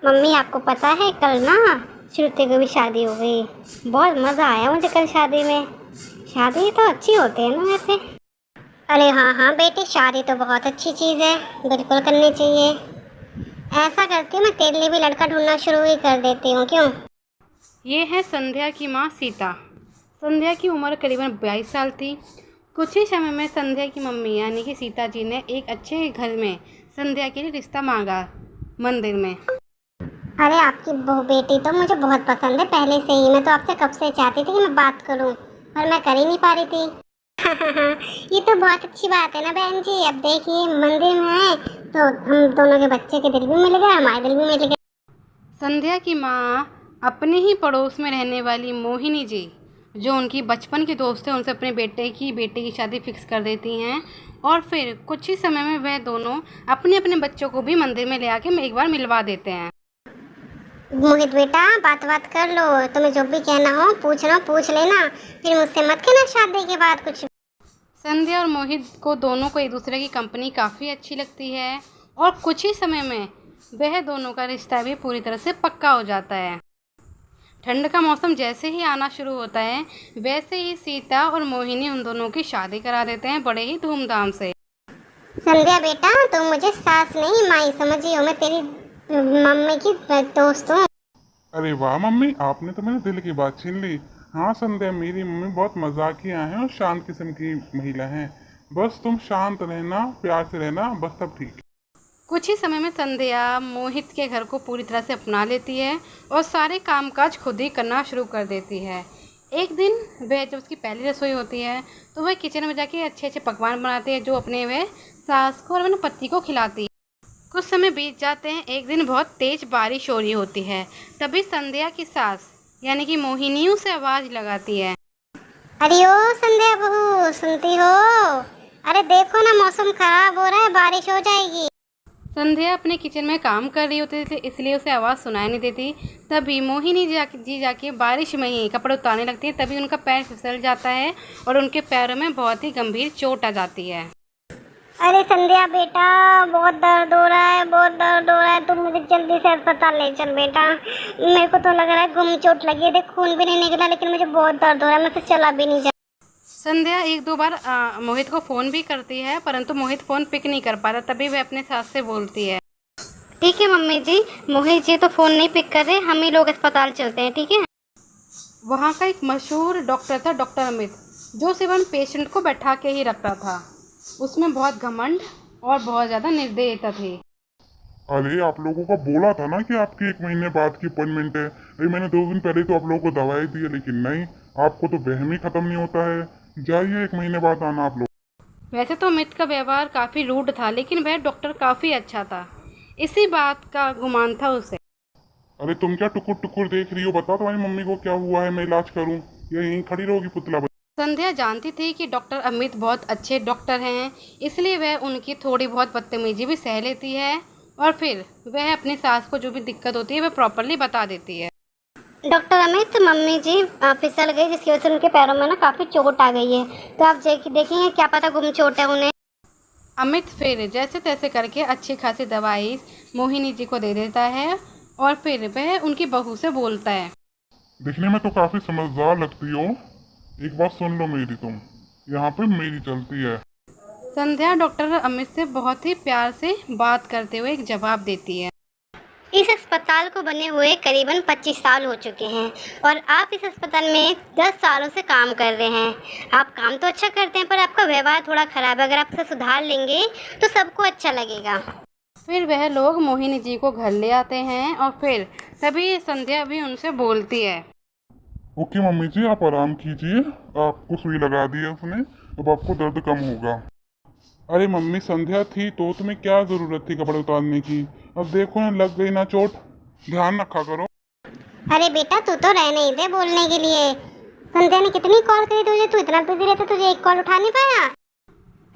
Mummy आपको पता है कल ना श्रुति की भी शादी हो गई। बहुत मज़ा आया मुझे कल शादी में। शादी तो अच्छी होती है ना वैसे। अरे हाँ हाँ बेटी, शादी तो बहुत अच्छी चीज़ है, बिल्कुल करनी चाहिए। ऐसा करती हूँ मैं तेरे लिए भी लड़का ढूंढना शुरू ही कर देती हूँ, क्यों? ये है संध्या की माँ सीता। संध्या की उम्र करीबन 22 साल थी। कुछ ही समय में संध्या की मम्मी यानी कि सीता जी ने एक अच्छे घर में संध्या के लिए रिश्ता मांगा, मंदिर में। अरे आपकी बहू बेटी तो मुझे बहुत पसंद है पहले से ही। मैं तो आपसे कब से चाहती थी कि मैं बात करूं, पर मैं कर ही नहीं पा रही थी। ये तो बहुत अच्छी बात है ना बहन जी। अब देखिए मंदिर में आए तो हम दोनों के बच्चे के दिल भी मिल गए, हमारे दिल भी मिल गए। संध्या की माँ अपने ही पड़ोस में रहने वाली मोहिनी जी, जो उनकी बचपन की दोस्त है, उनसे अपने बेटे की शादी फिक्स कर देती हैं। और फिर कुछ ही समय में वह दोनों अपने अपने बच्चों को भी मंदिर में ले आके एक बार मिलवा देते हैं। मोहित बेटा बात कर लो, तुम्हें जो भी कहना हो पूछ लेना, फिर मुझसे मत कहना शादी के बाद कुछ। संध्या और मोहित को दोनों को एक दूसरे की कंपनी काफ़ी अच्छी लगती है और कुछ ही समय में वह दोनों का रिश्ता भी पूरी तरह से पक्का हो जाता है। ठंड का मौसम जैसे ही आना शुरू होता है, वैसे ही सीता और मोहिनी उन दोनों की शादी करा देते हैं बड़े ही धूमधाम से। संध्या बेटा तुम मुझे सास नहीं माई समझियो, मैं तेरी मम्मी की दोस्त हूँ। अरे वाह मम्मी, आपने तो मेरे दिल की बात छीन ली। हाँ संध्या, मेरी मम्मी बहुत मजाकिया हैं और शांत किस्म की महिला हैं। बस तुम शांत रहना, प्यार से रहना, बस सब ठीक है। कुछ ही समय में संध्या मोहित के घर को पूरी तरह से अपना लेती है और सारे कामकाज खुद ही करना शुरू कर देती है। एक दिन वह जब उसकी पहली रसोई होती है तो वह किचन में जाके अच्छे अच्छे पकवान बनाती है, जो अपने वह सास को और अपने पति को खिलाती है। कुछ समय बीत जाते हैं। एक दिन बहुत तेज बारिश हो रही होती है। तभी संध्या की सास यानी कि मोहिनी उसे आवाज़ लगाती है। अरे ओ संध्या बहू, सुनती हो? अरे देखो ना मौसम खराब हो रहा है, बारिश हो जाएगी। संध्या अपने किचन में काम कर रही होती थी, इसलिए उसे आवाज़ सुनाई नहीं देती। तभी मोहिनी जी जाके बारिश में ही कपड़े उतारने लगती है। तभी उनका पैर फिसल जाता है और उनके पैरों में बहुत ही गंभीर चोट आ जाती है। अरे संध्या बेटा बहुत दर्द हो रहा है, बहुत दर्द हो रहा है, तुम मुझे जल्दी से अस्पताल ले चल बेटा। मेरे को तो लग रहा है गुम चोट लगी है, देख खून भी नहीं निकला, लेकिन मुझे बहुत दर्द हो रहा है, मुझसे चला भी नहीं जा। संध्या एक दो बार मोहित को फ़ोन भी करती है, परंतु मोहित फ़ोन पिक नहीं कर पाता। तभी वह अपने सास से बोलती है, ठीक है मम्मी जी, मोहित जी तो फोन नहीं पिक कर रहे, हम ही लोग अस्पताल चलते हैं, ठीक है? वहाँ का एक मशहूर डॉक्टर था, डॉक्टर अमित, जो सिर्फ पेशेंट को बैठा के ही रखता था। उसमें बहुत घमंड और बहुत ज़्यादा निर्दयता थी। अरे आप लोगों का बोला था ना कि आपकी 1 महीने बाद की अपॉइंटमेंट है। अरे मैंने 2 दिन पहले तो आप लोगों को दवाई दी है, लेकिन नहीं, आपको तो वहम ही खत्म नहीं होता है। जाइए, 1 महीने बाद आना आप लोग। वैसे तो अमित का व्यवहार काफ़ी रूड था, लेकिन वह डॉक्टर काफ़ी अच्छा था। इसी बात का गुमान था उसे। अरे तुम क्या टुकुर टुकुर देख रही हो? बताओ तुम्हारी मम्मी को क्या हुआ है, मैं इलाज करूँ या यहीं खड़ी रहोगी पुतला बन? संध्या जानती थी कि डॉक्टर अमित बहुत अच्छे डॉक्टर हैं, इसलिए वह उनकी थोड़ी बहुत बदतमीजी भी सह लेती है और फिर वह अपनी सास को जो भी दिक्कत होती है वह प्रॉपरली बता देती है। डॉक्टर अमित, मम्मी जी फिसल गई, जिसकी वजह से उनके पैरों में ना काफ़ी चोट आ गई है, तो आप देखेंगे, क्या पता गुम चोट है उन्हें। अमित फिर जैसे तैसे करके अच्छी खासी दवाई मोहिनी जी को दे देता है और फिर वह उनकी बहू से बोलता है, दिखने में तो काफी समझदार लगती हो। एक बात सुन लो मेरी, तुम यहाँ पे मेरी चलती है। संध्या डॉक्टर अमित से बहुत ही प्यार से बात करते हुए एक जवाब देती है। इस अस्पताल को बने हुए करीबन 25 साल हो चुके हैं और आप इस अस्पताल में 10 सालों से काम कर रहे हैं। आप काम तो अच्छा करते हैं, पर आपका व्यवहार थोड़ा खराब है। अगर आप इसे सुधार लेंगे तो सबको अच्छा लगेगा। फिर वह लोग मोहिनी जी को घर ले आते हैं और फिर तभी संध्या भी उनसे बोलती है, ओके मम्मी जी, आप आराम कीजिए। आपको सुई लगा दी है उसने, अब आपको दर्द कम होगा। अरे मम्मी, संध्या थी तो तुम्हें क्या जरूरत थी कपड़े उतारने की? अब देखो ना, लग गई ना चोट। ध्यान रखा करो। अरे बेटा तू तो रहने ही दे बोलने के लिए। संध्या ने कितनी कॉल करी तुझे, तू इतना बिजी रहता, तुझे एक कॉल उठा नहीं पाया?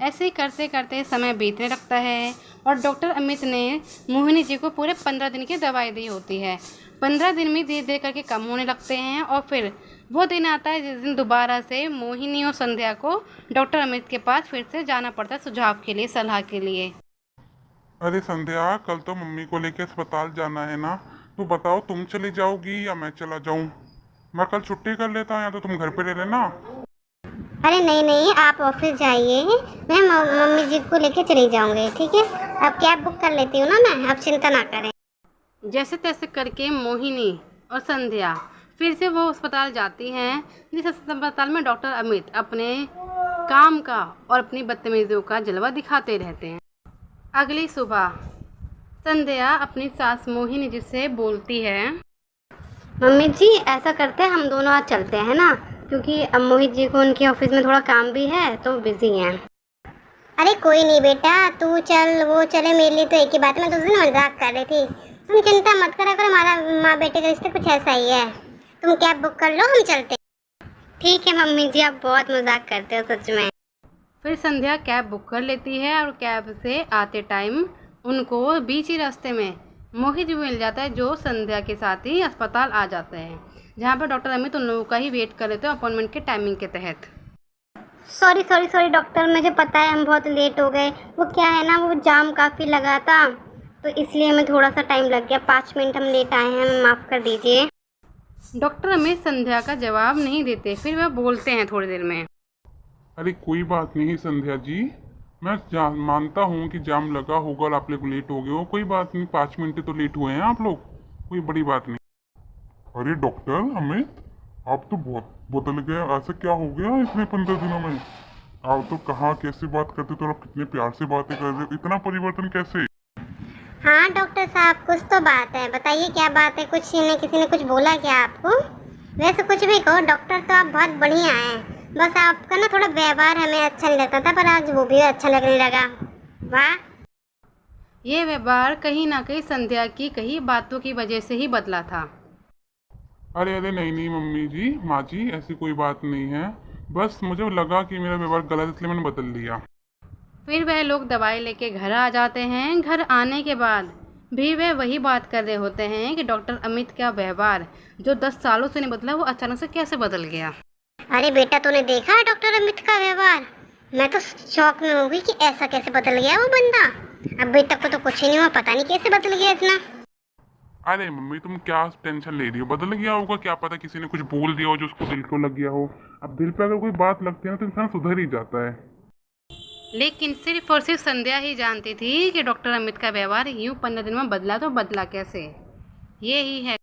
ऐसे ही करते करते समय बीतने लगता है और डॉक्टर अमित ने मोहिनी जी को पूरे 15 दिन की दवाई दी होती है। 15 दिन में धीरे धीरे करके कम होने लगते हैं और फिर वो दिन आता है जिस दिन दोबारा से मोहिनी और संध्या को डॉक्टर अमित के पास फिर से जाना पड़ता है सुझाव के लिए, सलाह के लिए। अरे संध्या, कल तो मम्मी को लेके अस्पताल जाना है ना, तो बताओ, तुम चली जाओगी या मैं चला जाऊं? मैं कल छुट्टी कर लेता हूं, या तो तुम घर पे रह लेना। अरे नहीं नहीं, आप ऑफिस जाइए, मैं मम्मी जी को लेके चली जाऊंगी, ठीक है। अब कैब बुक कर लेती हूँ ना मैं, आप चिंता ना करें। जैसे तैसे करके मोहिनी और संध्या फिर से वो अस्पताल जाती हैं, जिस अस्पताल में डॉक्टर अमित अपने काम का और अपनी बदतमीजियों का जलवा दिखाते रहते हैं। अगली सुबह संध्या अपनी सास मोहिनी जी से बोलती है, मम्मी जी ऐसा करते हैं, हम दोनों आज चलते हैं ना, क्योंकि अब मोहित जी को उनके ऑफिस में थोड़ा काम भी है तो बिजी हैं। अरे कोई नहीं बेटा, तू चल वो चले, मेरे लिए तो एक ही बात है। मैं तो उस दिन मजाक कर रही थी, तुम चिंता मत करा करो, हमारा माँ बेटे का रिश्ता कुछ ऐसा ही है। तुम कैब बुक कर लो, हम चलते हैं। ठीक है मम्मी जी, आप बहुत मजाक करते हो सच में। फिर संध्या कैब बुक कर लेती है और कैब से आते टाइम उनको बीच ही रास्ते में मोहित भी मिल जाता है, जो संध्या के साथ ही अस्पताल आ जाते हैं, जहाँ पर डॉक्टर अमित उन लोगों का ही वेट कर लेते हैं अपॉइंटमेंट के टाइमिंग के तहत। सॉरी सॉरी सॉरी डॉक्टर, मुझे पता है हम बहुत लेट हो गए। वो क्या है ना, वो जाम काफ़ी लगा था तो इसलिए हमें थोड़ा सा टाइम लग गया, 5 मिनट हम लेट आए हैं, माफ़ कर दीजिए। डॉक्टर अमित संध्या का जवाब नहीं देते, फिर वह बोलते हैं थोड़ी देर में, अरे कोई बात नहीं संध्या जी, मैं मानता हूँ कि जाम लगा होगा और आप लोग लेट हो गए हो, कोई बात नहीं, 5 मिनट तो लेट हुए हैं आप लोग, कोई बड़ी बात नहीं। अरे डॉक्टर अमित, आप तो बहुत बदल गए, ऐसा क्या हो गया इतने 15 दिनों में? आप तो कहाँ कैसे बात करते थे और आप कितने प्यार से बातें कर रहे हो, इतना परिवर्तन कैसे? हाँ डॉक्टर साहब, कुछ तो बात है, बताइए क्या बात है। कुछ ने किसी ने कुछ बोला क्या आपको? वैसे कुछ भी कहो डॉक्टर, तो आप बहुत बढ़िया हैं, बस आपका ना थोड़ा व्यवहार हमें अच्छा नहीं लगता था, पर आज वो भी अच्छा लगने लगा। वाह। ये व्यवहार कहीं ना कहीं संध्या की कही बातों की वजह से ही बदला था। अरे अरे नहीं नहीं मम्मी जी, माँ जी, ऐसी कोई बात नहीं है, बस मुझे लगा कि मेरा व्यवहार गलत है, इसलिए मैंने बदल दिया। फिर वह लोग दवाई लेके घर आ जाते हैं। घर आने के बाद भी वे वही बात कर रहे होते हैं कि डॉक्टर अमित का व्यवहार जो 10 सालों से नहीं बदला, वो अचानक से कैसे बदल गया। अरे बेटा, तूने देखा डॉक्टर अमित का व्यवहार? मैं तो शौक में हो गई कि ऐसा कैसे बदल गया वो बंदा। अभी तक को तो कुछ ही नहीं हुआ, पता नहीं कैसे बदल गया इतना। अरे मम्मी, तुम क्या टेंशन ले रही हो? बदल गया होगा, क्या पता किसी ने कुछ बोल दिया हो जो उसको दिल को लग गया हो। अब दिल पे अगर कोई बात लगती है ना तो इंसान सुधर ही जाता है। लेकिन सिर्फ और सिर्फ संध्या ही जानती थी कि डॉक्टर अमित का व्यवहार यूं 15 दिन में बदला, तो बदला कैसे। ये ही है